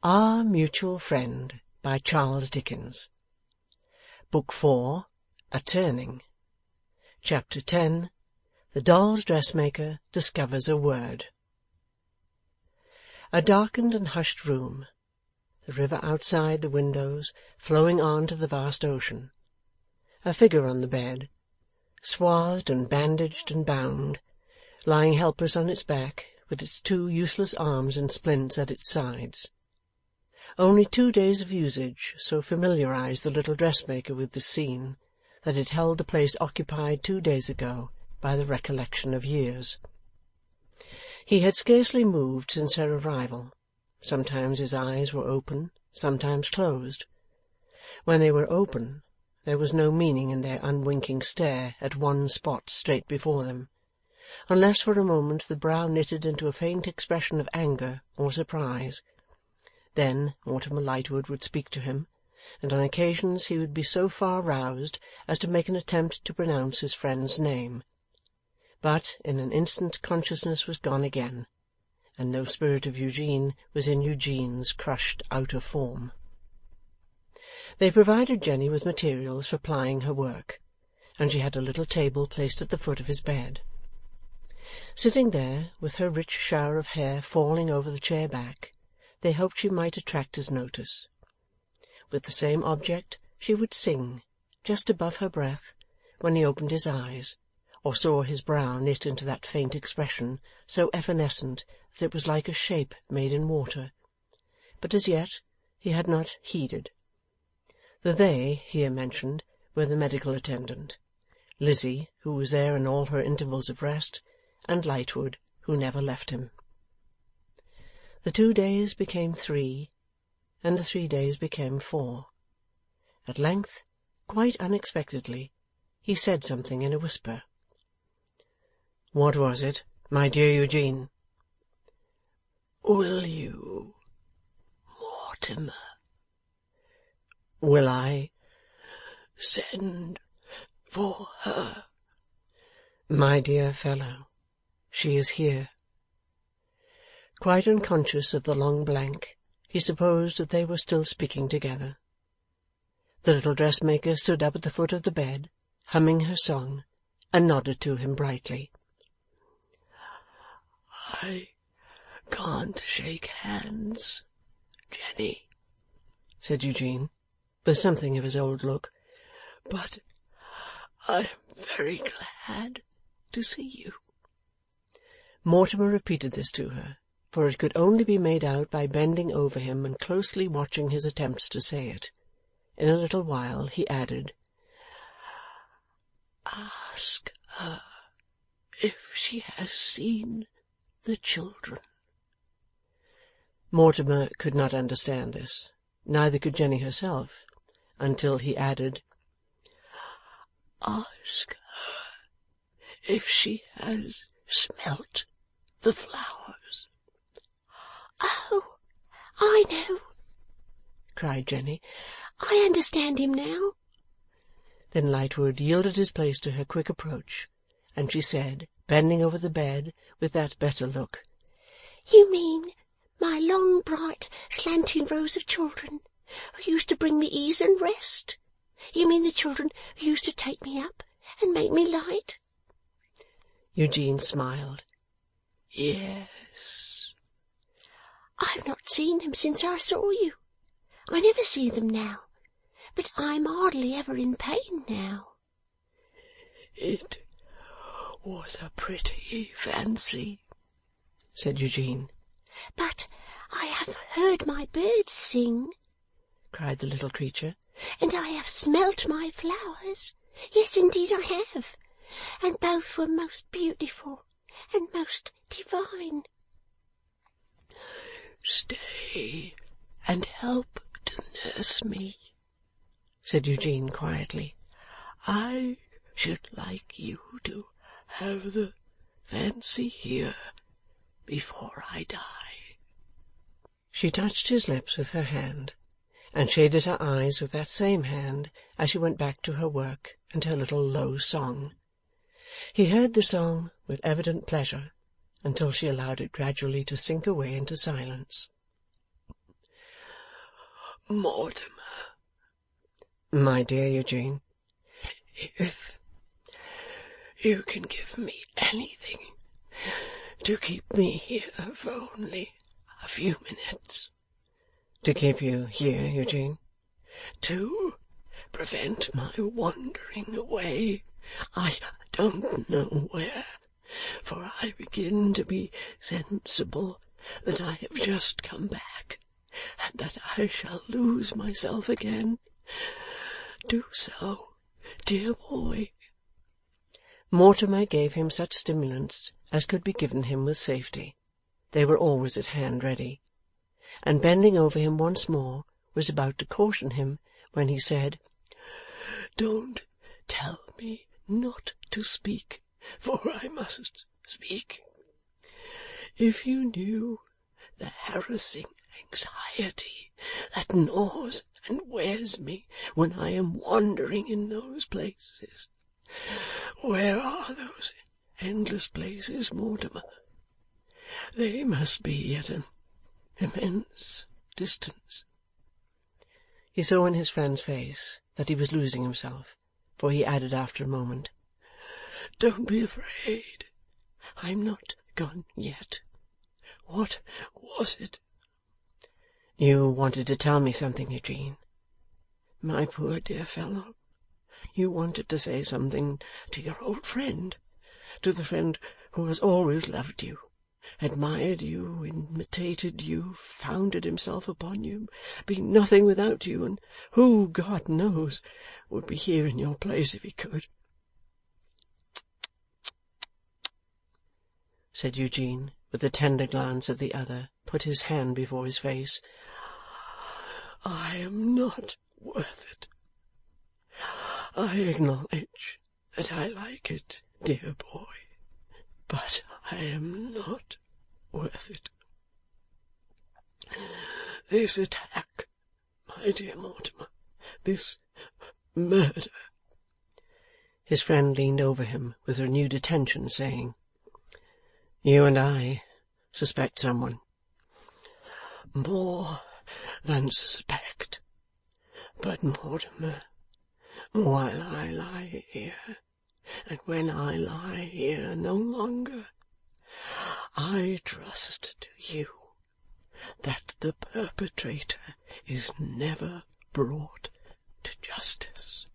Our Mutual Friend by Charles Dickens. Book 4, A Turning. Chapter 10. The Doll's Dressmaker Discovers a Word. A darkened and hushed room. The river outside the windows, flowing on to the vast ocean. A figure on the bed, swathed and bandaged and bound, lying helpless on its back, with its two useless arms in splints at its sides. Only 2 days of usage so familiarized the little dressmaker with this scene, that it held the place occupied 2 days ago by the recollection of years. He had scarcely moved since her arrival. Sometimes his eyes were open, sometimes closed. When they were open, there was no meaning in their unwinking stare at one spot straight before them, unless for a moment the brow knitted into a faint expression of anger or surprise. Then Mortimer Lightwood would speak to him, and on occasions he would be so far roused as to make an attempt to pronounce his friend's name. But in an instant consciousness was gone again, and no spirit of Eugene was in Eugene's crushed outer form. They provided Jenny with materials for plying her work, and she had a little table placed at the foot of his bed. Sitting there, with her rich shower of hair falling over the chair back, they hoped she might attract his notice. With the same object she would sing, just above her breath, when he opened his eyes, or saw his brow knit into that faint expression, so evanescent that it was like a shape made in water. But as yet he had not heeded. The they, here mentioned, were the medical attendant, Lizzie, who was there in all her intervals of rest, and Lightwood, who never left him. The 2 days became 3, and the 3 days became 4. At length, quite unexpectedly, he said something in a whisper. "What was it, my dear Eugene?" "Will you, Mortimer?" "Will I?" "Send for her?" "My dear fellow, she is here." Quite unconscious of the long blank, he supposed that they were still speaking together. The little dressmaker stood up at the foot of the bed, humming her song, and nodded to him brightly. "I can't shake hands, Jenny," said Eugene, with something of his old look, "but I am very glad to see you." Mortimer repeated this to her, for it could only be made out by bending over him and closely watching his attempts to say it. In a little while he added, "Ask her if she has seen the children." Mortimer could not understand this, neither could Jenny herself, until he added, "Ask her if she has smelt the flowers." "Oh, I know," cried Jenny. "I understand him now." Then Lightwood yielded his place to her quick approach, and she said, bending over the bed with that better look, "You mean my long, bright, slanting rows of children, who used to bring me ease and rest? You mean the children who used to take me up and make me light?" Eugene smiled. "Yes." "I've not seen them since I saw you. I never see them now, but I'm hardly ever in pain now." "It was a pretty fancy," said Eugene. "But I have heard my birds sing," cried the little creature. "and I have smelt my flowers. Yes, indeed I have, and both were most beautiful and most divine." "Stay and help to nurse me," said Eugene quietly. "I should like you to have the fancy here before I die." She touched his lips with her hand, and shaded her eyes with that same hand as she went back to her work and her little low song. He heard the song with evident pleasure, until she allowed it gradually to sink away into silence. Mortimer, My dear Eugene. if you can give me anything to keep me here for only a few minutes. To keep you here, Eugene? To prevent my wandering away, I don't know where, for I begin to be sensible that I have just come back, and that I shall lose myself again. Do so, dear boy. Mortimer gave him such stimulants as could be given him with safety. They were always at hand ready. And bending over him once more, was about to caution him, when he said, Don't tell me not to speak, for I must speak. If you knew the harassing anxiety that gnaws and wears me when I am wandering in those places. Where are those endless places, Mortimer? They must be at an immense distance. He saw in his friend's face that he was losing himself, for he added after a moment, Don't be afraid. I'm not gone yet. What was it? You wanted to tell me something, Eugene. My poor dear fellow, you wanted to say something to your old friend, to the friend who has always loved you, admired you, imitated you, founded himself upon you, been nothing without you, and who, God knows, would be here in your place if he could. Said Eugene, with a tender glance at the other, put his hand before his face. I am not worth it. I acknowledge that I like it, dear boy, but I am not worth it. This attack, my dear Mortimer, this murder. His friend leaned over him with renewed attention, saying, You and I suspect someone. More than suspect. But, Mortimer, while I lie here, and when I lie here no longer, I trust to you that the perpetrator is never brought to justice.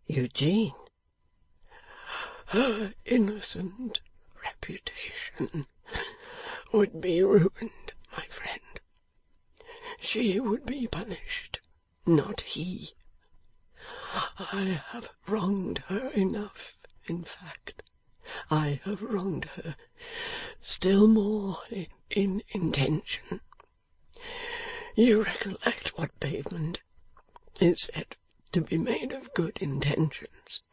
Eugene. Her innocent reputation would be ruined, my friend. She would be punished, not he. I have wronged her enough, in fact. I have wronged her still more in intention. You recollect what pavement is said to be made of good intentions.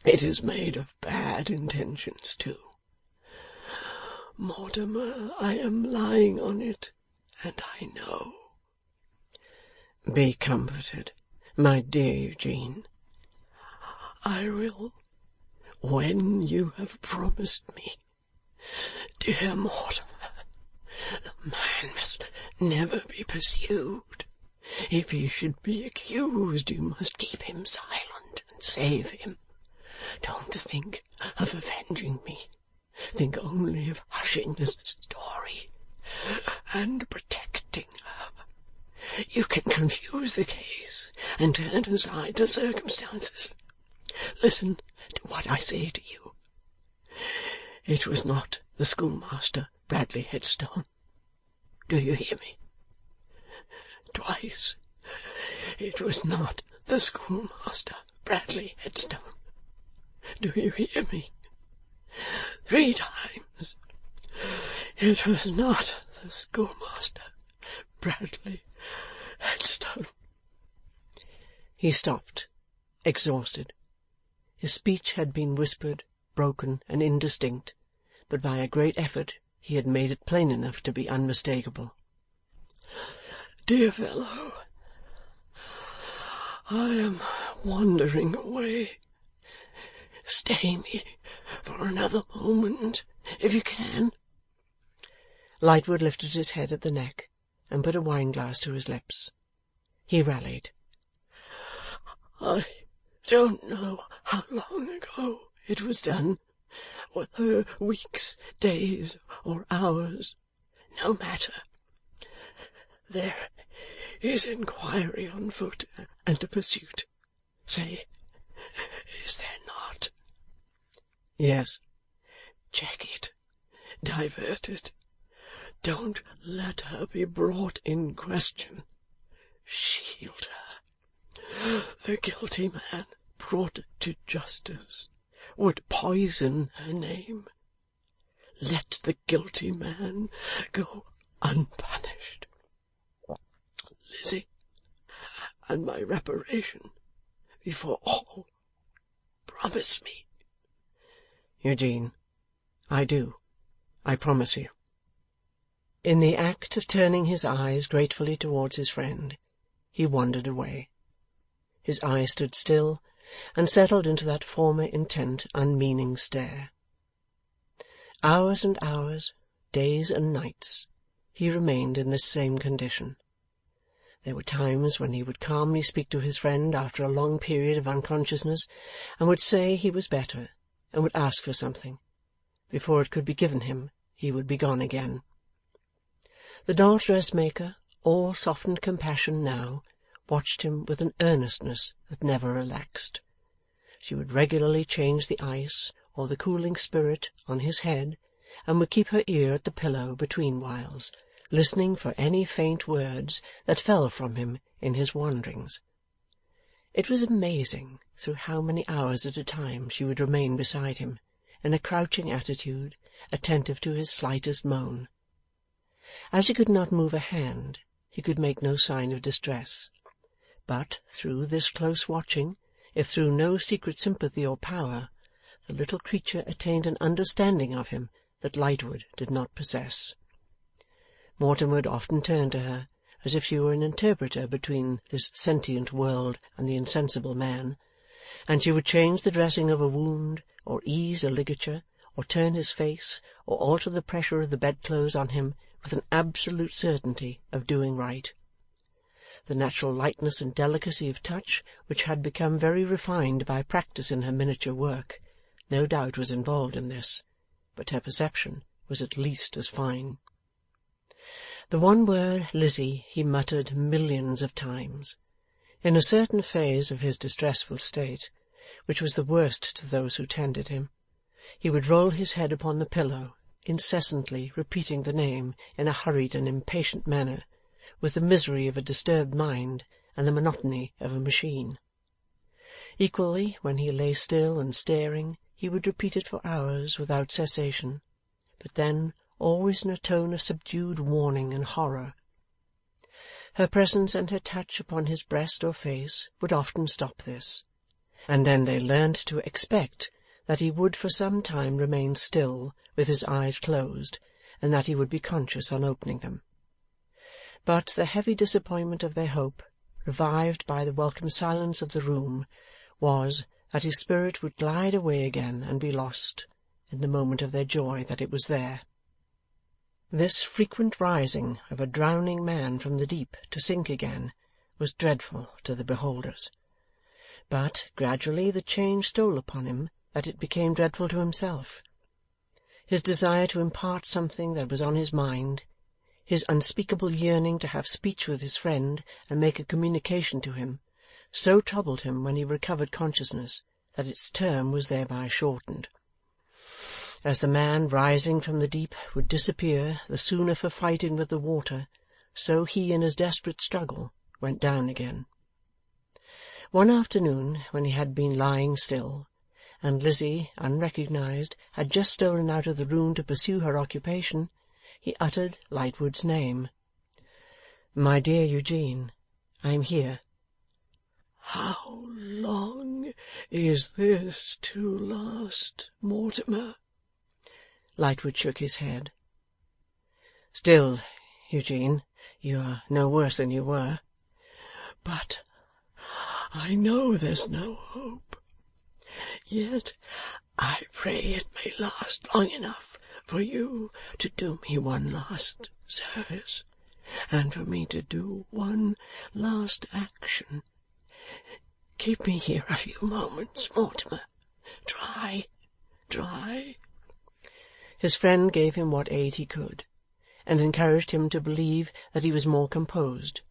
It is made of bad intentions too. Mortimer, I am lying on it, and I know. Be comforted, my dear Eugene. I will, when you have promised me. Dear Mortimer, the man must never be pursued. If he should be accused, you must keep him silent and save him. Don't think of avenging me. Think only of hushing the story and protecting her. You can confuse the case and turn aside the circumstances. Listen to what I say to you. It was not the schoolmaster, Bradley Headstone. Do you hear me? Twice. It was not the schoolmaster, Bradley Headstone. Do you hear me? 3 times. It was not the schoolmaster, Bradley Headstone. He stopped, exhausted. His speech had been whispered, broken, and indistinct, but by a great effort he had made it plain enough to be unmistakable. Dear fellow, I am wandering away. Stay me for another moment, if you can. Lightwood lifted his head at the neck, and put a wine-glass to his lips. He rallied. I don't know how long ago it was done, whether weeks, days, or hours. No matter. There is inquiry on foot and a pursuit. Say, is there not? Yes. Check it. Divert it. Don't let her be brought in question. Shield her. The guilty man brought to justice would poison her name. Let the guilty man go unpunished. Lizzie, and my reparation before all, promise me. Eugene, I do. I promise you. In the act of turning his eyes gratefully towards his friend, he wandered away. His eyes stood still, and settled into that former intent, unmeaning stare. Hours and hours, days and nights, he remained in this same condition. There were times when he would calmly speak to his friend after a long period of unconsciousness, and would say he was better, and would ask for something. Before it could be given him, he would be gone again. The doll-dressmaker, all softened compassion now, watched him with an earnestness that never relaxed. She would regularly change the ice or the cooling spirit on his head, and would keep her ear at the pillow between whiles, listening for any faint words that fell from him in his wanderings. It was amazing through how many hours at a time she would remain beside him, in a crouching attitude, attentive to his slightest moan. As he could not move a hand, he could make no sign of distress. But through this close watching, if through no secret sympathy or power, the little creature attained an understanding of him that Lightwood did not possess. Mortimer would often turn to her, as if she were an interpreter between this sentient world and the insensible man, and she would change the dressing of a wound, or ease a ligature, or turn his face, or alter the pressure of the bedclothes on him, with an absolute certainty of doing right. The natural lightness and delicacy of touch, which had become very refined by practice in her miniature work, no doubt was involved in this, but her perception was at least as fine. The one word Lizzie he muttered millions of times. In a certain phase of his distressful state, which was the worst to those who tended him, he would roll his head upon the pillow, incessantly repeating the name in a hurried and impatient manner, with the misery of a disturbed mind and the monotony of a machine. Equally, when he lay still and staring, he would repeat it for hours without cessation, but then always in a tone of subdued warning and horror. Her presence and her touch upon his breast or face would often stop this, and then they learned to expect that he would for some time remain still with his eyes closed, and that he would be conscious on opening them. But the heavy disappointment of their hope, revived by the welcome silence of the room, was, that his spirit would glide away again and be lost, in the moment of their joy that it was there. This frequent rising of a drowning man from the deep to sink again was dreadful to the beholders. But gradually the change stole upon him that it became dreadful to himself. His desire to impart something that was on his mind, his unspeakable yearning to have speech with his friend and make a communication to him, so troubled him when he recovered consciousness that its term was thereby shortened. As the man rising from the deep would disappear the sooner for fighting with the water, so he in his desperate struggle went down again. One afternoon, when he had been lying still, and Lizzie, unrecognized, had just stolen out of the room to pursue her occupation, he uttered Lightwood's name. "My dear Eugene, I am here." "How long is this to last, Mortimer?" Lightwood shook his head. "Still, Eugene, you are no worse than you were." "But I know there's no hope. Yet I pray it may last long enough for you to do me one last service. and for me to do one last action. Keep me here a few moments, Mortimer. Try. His friend gave him what aid he could, and encouraged him to believe that he was more composed,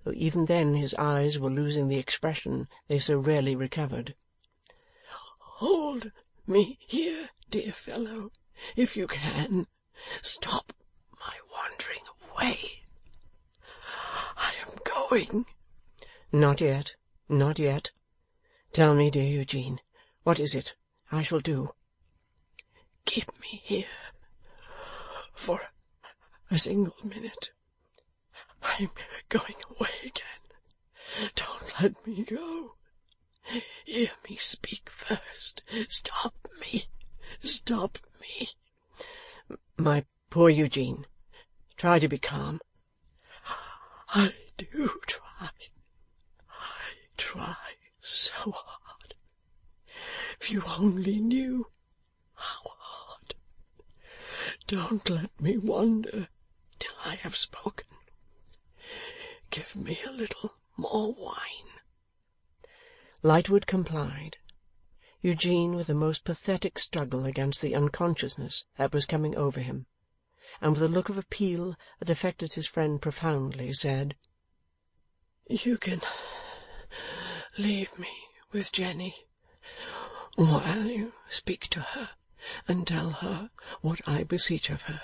though even then his eyes were losing the expression they so rarely recovered. Hold me here, dear fellow, if you can. Stop my wandering away. I am going. Not yet, not yet. Tell me, dear Eugene, what is it I shall do? Keep me here for a single minute. I'm going away again. Don't let me go. Hear me speak first. Stop me. My poor Eugene, try to be calm. I do try. I try so hard. If you only knew how hard. Don't let me wander till I have spoken. Give me a little more wine. Lightwood complied. Eugene, with a most pathetic struggle against the unconsciousness that was coming over him, and with a look of appeal that affected his friend profoundly, said, You can leave me with Jenny while you speak to her and tell her what I beseech of her.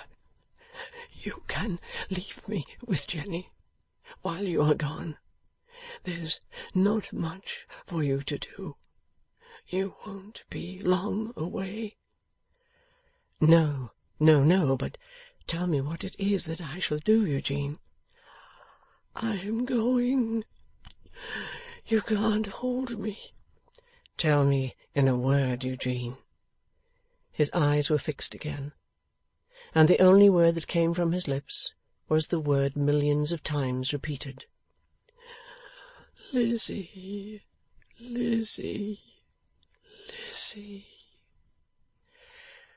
You can leave me with Jenny while you are gone. There's not much for you to do. You won't be long away. No, but tell me what it is that I shall do, Eugene. I am going. You can't hold me. Tell me in a word, Eugene. His eyes were fixed again, and the only word that came from his lips was the word millions of times repeated. Lizzie, Lizzie, Lizzie.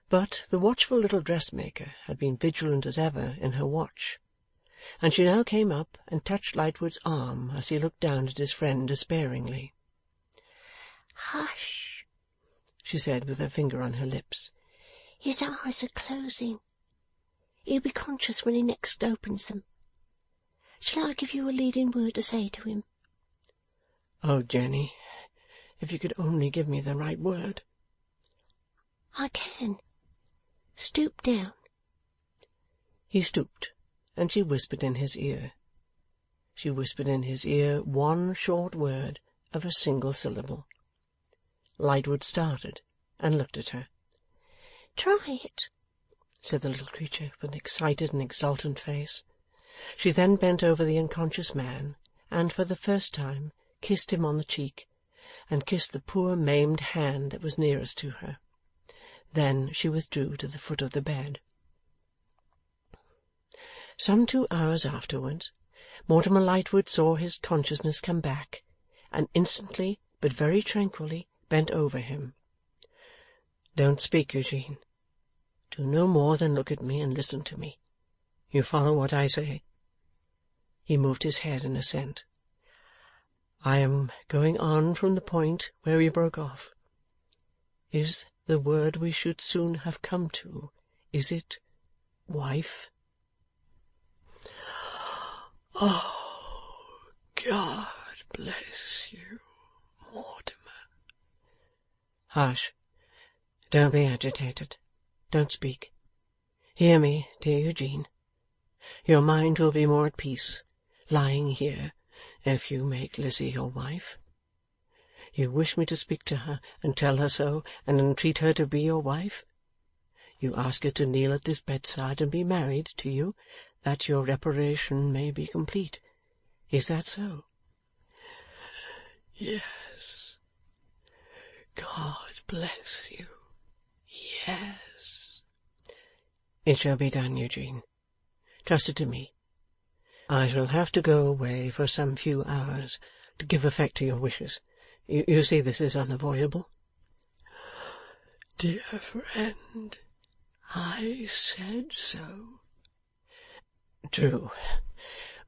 But the watchful little dressmaker had been vigilant as ever in her watch, and she now came up and touched Lightwood's arm as he looked down at his friend despairingly. Hush, she said with her finger on her lips. His eyes are closing. He'll be conscious when he next opens them. Shall I give you a leading word to say to him? Oh, Jenny, if you could only give me the right word. I can. Stoop down. He stooped, and she whispered in his ear. She whispered in his ear one short word of a single syllable. Lightwood started and looked at her. Try it, said the little creature with an excited and exultant face. She then bent over the unconscious man, and for the first time kissed him on the cheek, and kissed the poor maimed hand that was nearest to her. Then she withdrew to the foot of the bed. Some 2 hours afterwards, Mortimer Lightwood saw his consciousness come back, and instantly, but very tranquilly, bent over him. Don't speak, Eugene. Do no more than look at me and listen to me. You follow what I say? He moved his head in assent. I am going on from the point where we broke off. Is the word we should soon have come to, is it wife? Oh, God bless you, Mortimer. Hush. Don't be agitated. Don't speak. Hear me, dear Eugene. Your mind will be more at peace, lying here, if you make Lizzie your wife. You wish me to speak to her and tell her so, and entreat her to be your wife? You ask her to kneel at this bedside and be married to you, that your reparation may be complete. Is that so? Yes. God bless you. Yes. It shall be done, Eugene. Trust it to me. I shall have to go away for some few hours to give effect to your wishes. You see this is unavoidable. Dear friend, I said so. True.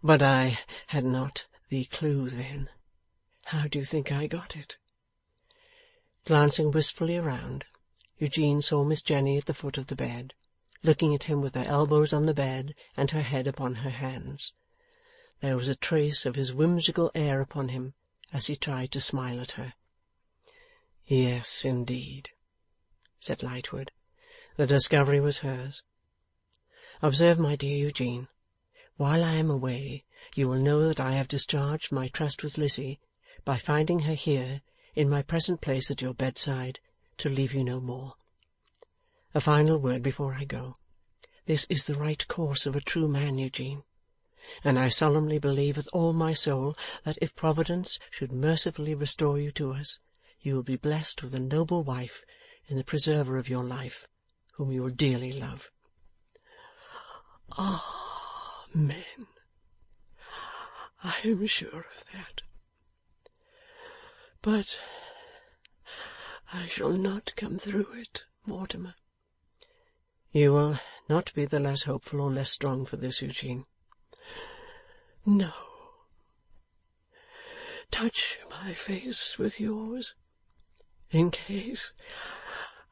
But I had not the clue then. How do you think I got it?" Glancing wistfully around, Eugene saw Miss Jenny at the foot of the bed, looking at him with her elbows on the bed and her head upon her hands. There was a trace of his whimsical air upon him as he tried to smile at her. "Yes, indeed," said Lightwood. "The discovery was hers. Observe, my dear Eugene, while I am away, you will know that I have discharged my trust with Lizzie by finding her here, in my present place at your bedside, to leave you no more. A final word before I go. This is the right course of a true man, Eugene, and I solemnly believe with all my soul that if Providence should mercifully restore you to us, you will be blessed with a noble wife in the preserver of your life, whom you will dearly love." Amen. I am sure of that. But I shall not come through it, Mortimer. "You will not be the less hopeful or less strong for this, Eugene." No. Touch my face with yours, in case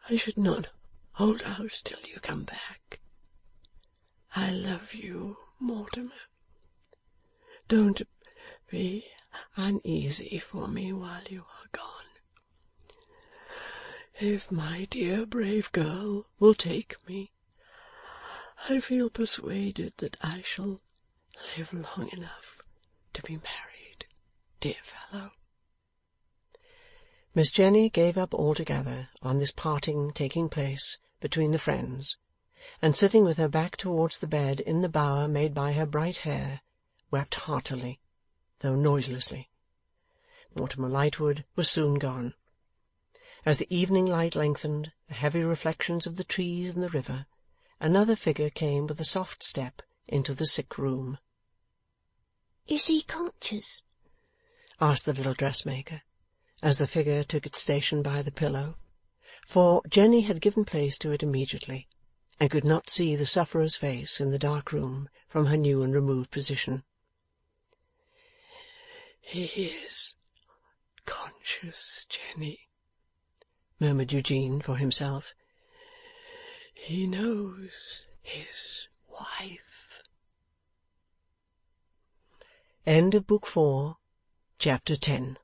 I should not hold out till you come back. I love you, Mortimer. Don't be uneasy for me while you are gone. If my dear brave girl will take me, I feel persuaded that I shall live long enough to be married, dear fellow. Miss Jenny gave up altogether on this parting taking place between the friends, and sitting with her back towards the bed in the bower made by her bright hair, wept heartily, though noiselessly. Mortimer Lightwood was soon gone. As the evening light lengthened, the heavy reflections of the trees and the river, another figure came with a soft step into the sick room. "Is he conscious?" asked the little dressmaker, as the figure took its station by the pillow, for Jenny had given place to it immediately, and could not see the sufferer's face in the dark room from her new and removed position. "He is conscious, Jenny," murmured Eugene for himself. "He knows his wife." End of Book 4, Chapter 10.